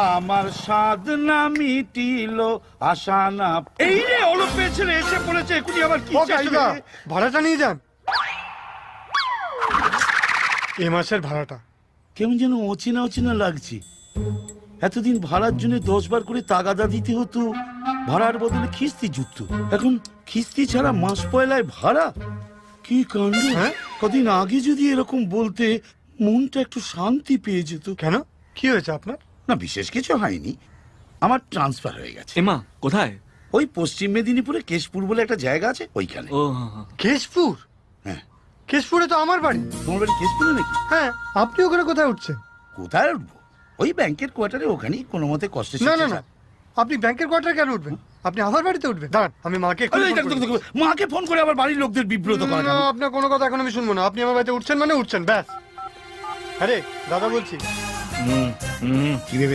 আমার স্বাদ না মিটিল আশা না। এই রে অলপ পেছনে এসে পড়েছে, এখনই আবার কি ভাড়াটা নিয়ে যান, এ মাসের ভাড়াটা। কেমন যেন অচেনা অচেনা লাগছে। এতদিন ভাড়ার জন্য 10 বার করে তাগাদা দিতে হতো, ভাড়ার বদলে কিস্তি যুক্ত। এখন কিস্তি ছাড়া মাস পয়লায় ভাড়া, কি কাণ্ড। কদিন আগে যদি এরকম বলতে মনটা একটু শান্তি পেয়ে যেত। কেন, কি হয়েছে আপনার? না, বিশেষ কিছু হয়নি, আমার ট্রান্সফার হয়ে গেছে। এমা কোথায়? ওই পশ্চিম মেদিনীপুরে কেশপুর বলে একটা জায়গা আছে, ওইখানে। ও কেশপুর? হ্যাঁ। কেশপুরে তো আমার বাড়ি। তোমার বাড়ি কেশপুরে নাকি? হ্যাঁ। আপনি ওখানে কোথায় উঠছেন? কোথায় উঠবো, ওই ব্যাংকের কোয়ার্টারে, ওখানেই কোনো মতে কষ্টে। না না না, আপনি ব্যাংকের কোয়ার্টারে কেন উঠবেন? আপনি আমার বাড়িতে উঠবেন। দাঁড়ান, আমি মাকে মাকে ফোন করে আবার বাড়ির লোকদের বিব্রত করা। আপনার কোনো কথা এখন আমি শুনবো না। আপনি আমার বাড়িতে উঠছেন মানে উঠছেন, ব্যাস। আরে দাদা বলছি। কি ভেবে